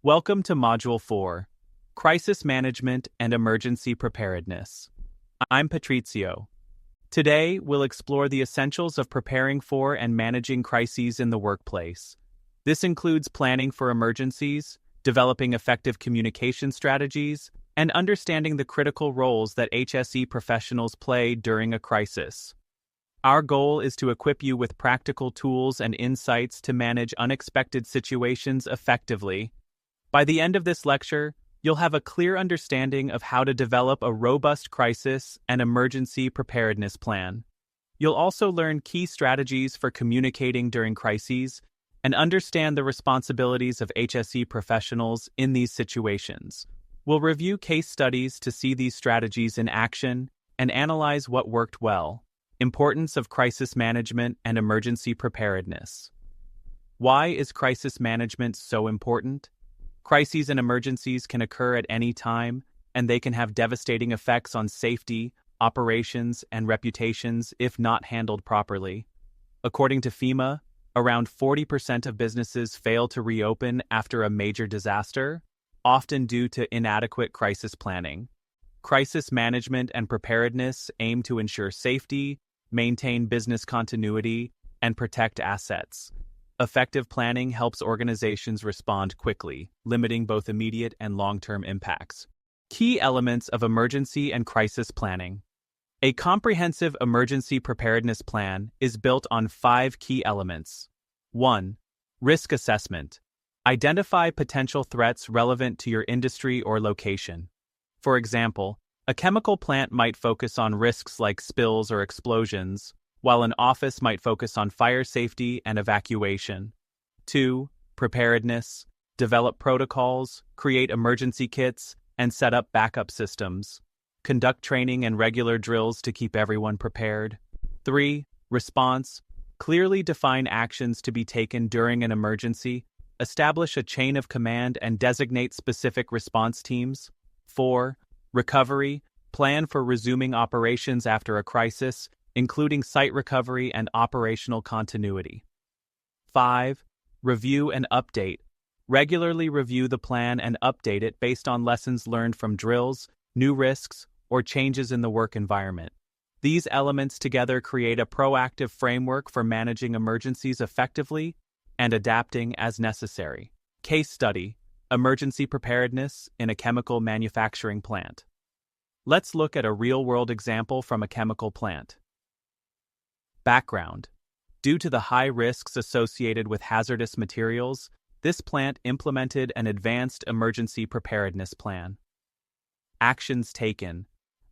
Welcome to Module 4, Crisis Management and Emergency Preparedness. I'm Patrizio. Today, we'll explore the essentials of preparing for and managing crises in the workplace. This includes planning for emergencies, developing effective communication strategies, and understanding the critical roles that HSE professionals play during a crisis. Our goal is to equip you with practical tools and insights to manage unexpected situations effectively. By the end of this lecture, you'll have a clear understanding of how to develop a robust crisis and emergency preparedness plan. You'll also learn key strategies for communicating during crises and understand the responsibilities of HSE professionals in these situations. We'll review case studies to see these strategies in action and analyze what worked well. Importance of crisis management and emergency preparedness. Why is crisis management so important? Crises and emergencies can occur at any time, and they can have devastating effects on safety, operations, and reputations if not handled properly. According to FEMA, around 40% of businesses fail to reopen after a major disaster, often due to inadequate crisis planning. Crisis management and preparedness aim to ensure safety, maintain business continuity, and protect assets. Effective planning helps organizations respond quickly, limiting both immediate and long-term impacts. Key elements of emergency and crisis planning. A comprehensive emergency preparedness plan is built on 5 key elements. 1. Risk assessment. Identify potential threats relevant to your industry or location. For example, a chemical plant might focus on risks like spills or explosions, while an office might focus on fire safety and evacuation. 2. Preparedness. Develop protocols, create emergency kits, and set up backup systems. Conduct training and regular drills to keep everyone prepared. 3. Response. Clearly define actions to be taken during an emergency. Establish a chain of command and designate specific response teams. 4. Recovery. Plan for resuming operations after a crisis, including site recovery and operational continuity. 5. Review and update. Regularly review the plan and update it based on lessons learned from drills, new risks, or changes in the work environment. These elements together create a proactive framework for managing emergencies effectively and adapting as necessary. Case study: emergency preparedness in a chemical manufacturing plant. Let's look at a real-world example from a chemical plant. Background. Due to the high risks associated with hazardous materials, this plant implemented an advanced emergency preparedness plan. Actions taken.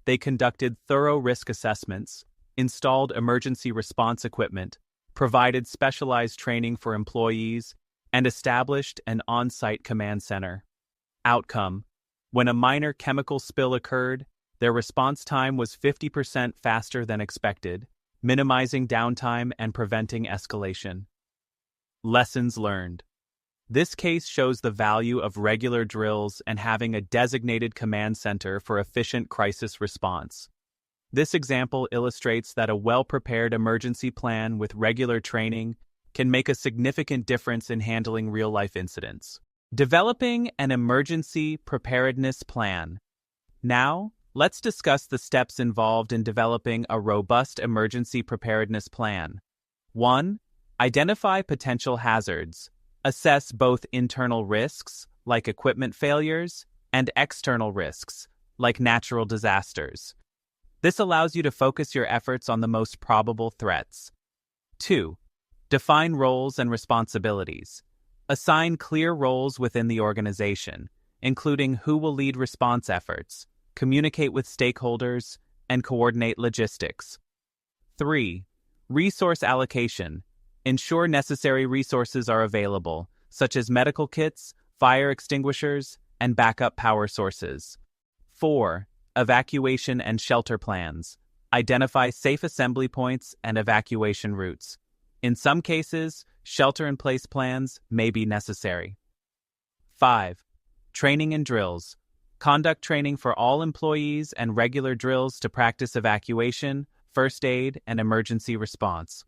They conducted thorough risk assessments, installed emergency response equipment, provided specialized training for employees, and established an on-site command center. Outcome. When a minor chemical spill occurred, their response time was 50% faster than expected, minimizing downtime and preventing escalation. Lessons learned. This case shows the value of regular drills and having a designated command center for efficient crisis response. This example illustrates that a well-prepared emergency plan with regular training can make a significant difference in handling real-life incidents. Developing an emergency preparedness plan. Now, let's discuss the steps involved in developing a robust emergency preparedness plan. 1. Identify potential hazards. Assess both internal risks, like equipment failures, and external risks, like natural disasters. This allows you to focus your efforts on the most probable threats. 2. Define roles and responsibilities. Assign clear roles within the organization, including who will lead response efforts, communicate with stakeholders, and coordinate logistics. 3. Resource allocation. Ensure necessary resources are available, such as medical kits, fire extinguishers, and backup power sources. 4. Evacuation and shelter plans. Identify safe assembly points and evacuation routes. In some cases, shelter-in-place plans may be necessary. 5. Training and drills. Conduct training for all employees and regular drills to practice evacuation, first aid, and emergency response.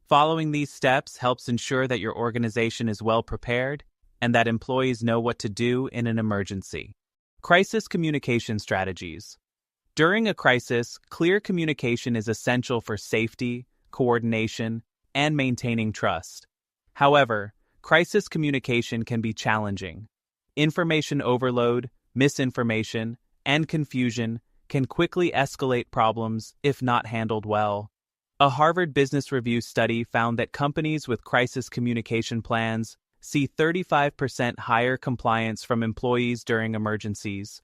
Following these steps helps ensure that your organization is well prepared and that employees know what to do in an emergency. Crisis communication strategies. During a crisis, clear communication is essential for safety, coordination, and maintaining trust. However, crisis communication can be challenging. Information overload, misinformation, and confusion can quickly escalate problems if not handled well. A Harvard Business Review study found that companies with crisis communication plans see 35% higher compliance from employees during emergencies.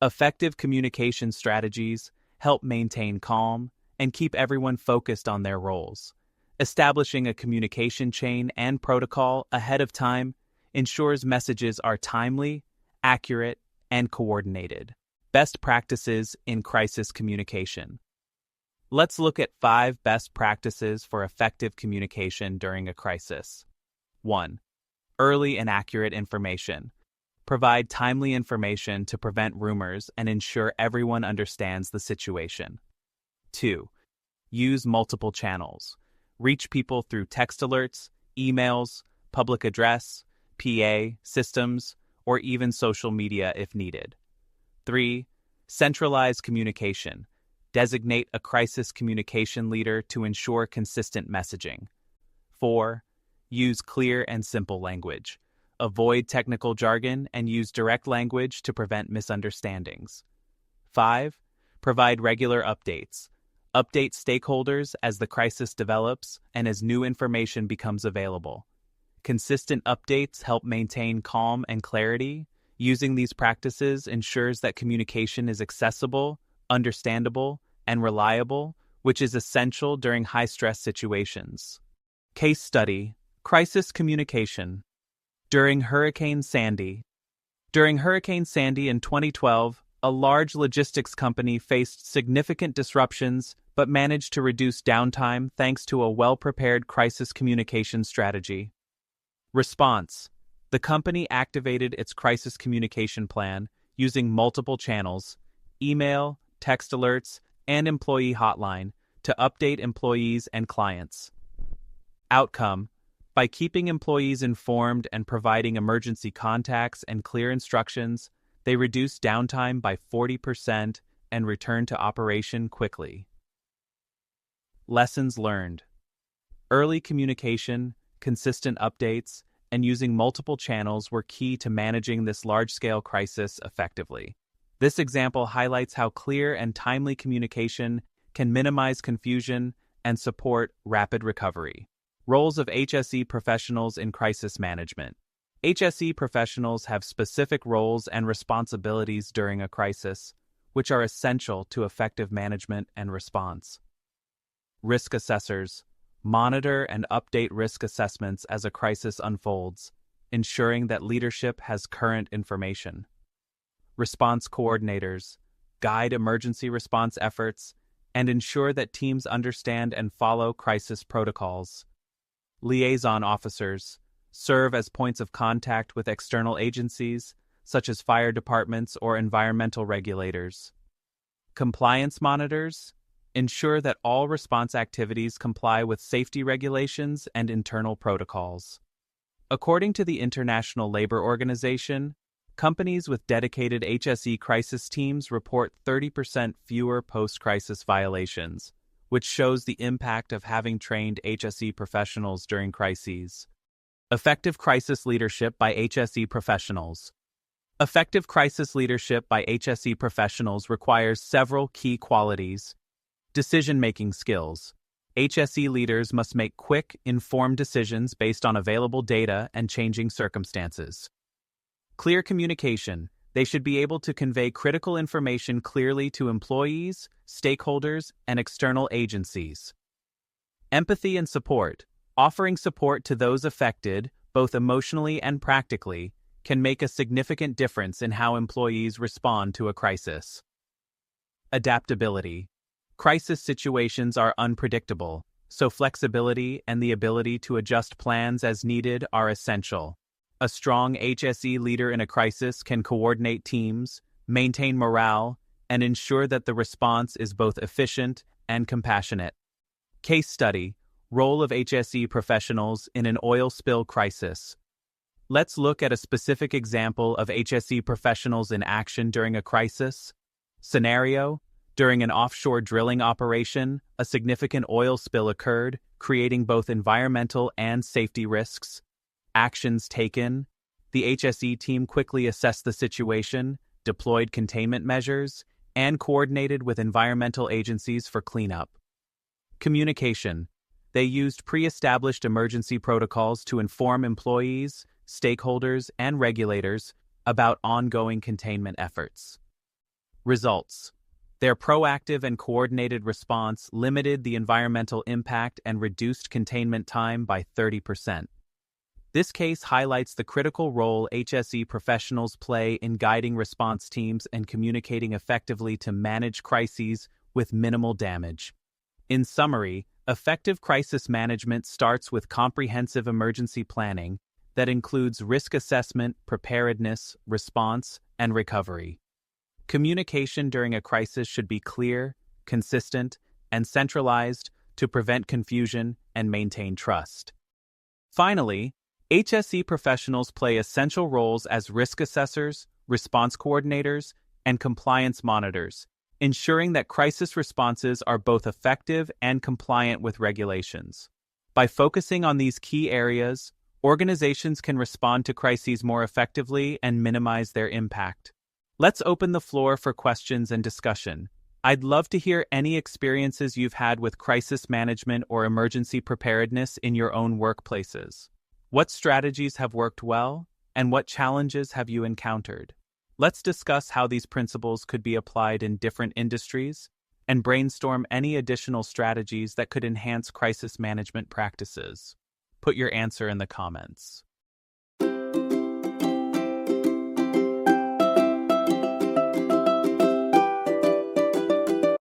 Effective communication strategies help maintain calm and keep everyone focused on their roles. Establishing a communication chain and protocol ahead of time ensures messages are timely, accurate, and coordinated. Best practices in crisis communication. Let's look at 5 best practices for effective communication during a crisis. 1. Early and accurate information. Provide timely information to prevent rumors and ensure everyone understands the situation. 2. Use multiple channels. Reach people through text alerts, emails, public address, PA, systems, or even social media if needed. 3. Centralize communication. Designate a crisis communication leader to ensure consistent messaging. 4. Use clear and simple language. Avoid technical jargon and use direct language to prevent misunderstandings. 5. Provide regular updates. Update stakeholders as the crisis develops and as new information becomes available. Consistent updates help maintain calm and clarity. Using these practices ensures that communication is accessible, understandable, and reliable, which is essential during high-stress situations. Case study: crisis communication. During Hurricane Sandy. During Hurricane Sandy in 2012, a large logistics company faced significant disruptions but managed to reduce downtime thanks to a well-prepared crisis communication strategy. Response: the company activated its crisis communication plan using multiple channels, email, text alerts, and employee hotline to update employees and clients. Outcome: by keeping employees informed and providing emergency contacts and clear instructions, they reduced downtime by 40% and returned to operation quickly. Lessons learned. Early communication, consistent updates, and using multiple channels were key to managing this large-scale crisis effectively. This example highlights how clear and timely communication can minimize confusion and support rapid recovery. Roles of HSE professionals in crisis management. HSE professionals have specific roles and responsibilities during a crisis, which are essential to effective management and response. Risk assessors monitor and update risk assessments as a crisis unfolds, ensuring that leadership has current information. Response coordinators guide emergency response efforts and ensure that teams understand and follow crisis protocols. Liaison officers serve as points of contact with external agencies, such as fire departments or environmental regulators. Compliance monitors ensure that all response activities comply with safety regulations and internal protocols. According to the International Labor Organization, companies with dedicated HSE crisis teams report 30% fewer post-crisis violations, which shows the impact of having trained HSE professionals during crises. Effective crisis leadership by HSE professionals. Effective crisis leadership by HSE professionals requires several key qualities. Decision-making skills. HSE leaders must make quick, informed decisions based on available data and changing circumstances. Clear communication. They should be able to convey critical information clearly to employees, stakeholders, and external agencies. Empathy and support. Offering support to those affected, both emotionally and practically, can make a significant difference in how employees respond to a crisis. Adaptability. Crisis situations are unpredictable, so flexibility and the ability to adjust plans as needed are essential. A strong HSE leader in a crisis can coordinate teams, maintain morale, and ensure that the response is both efficient and compassionate. Case study: role of HSE professionals in an oil spill crisis. Let's look at a specific example of HSE professionals in action during a crisis. Scenario: during an offshore drilling operation, a significant oil spill occurred, creating both environmental and safety risks. Actions taken: the HSE team quickly assessed the situation, deployed containment measures, and coordinated with environmental agencies for cleanup. Communication: they used pre-established emergency protocols to inform employees, stakeholders, and regulators about ongoing containment efforts. Results: their proactive and coordinated response limited the environmental impact and reduced containment time by 30%. This case highlights the critical role HSE professionals play in guiding response teams and communicating effectively to manage crises with minimal damage. In summary, effective crisis management starts with comprehensive emergency planning that includes risk assessment, preparedness, response, and recovery. Communication during a crisis should be clear, consistent, and centralized to prevent confusion and maintain trust. Finally, HSE professionals play essential roles as risk assessors, response coordinators, and compliance monitors, ensuring that crisis responses are both effective and compliant with regulations. By focusing on these key areas, organizations can respond to crises more effectively and minimize their impact. Let's open the floor for questions and discussion. I'd love to hear any experiences you've had with crisis management or emergency preparedness in your own workplaces. What strategies have worked well, and what challenges have you encountered? Let's discuss how these principles could be applied in different industries and brainstorm any additional strategies that could enhance crisis management practices. Put your answer in the comments.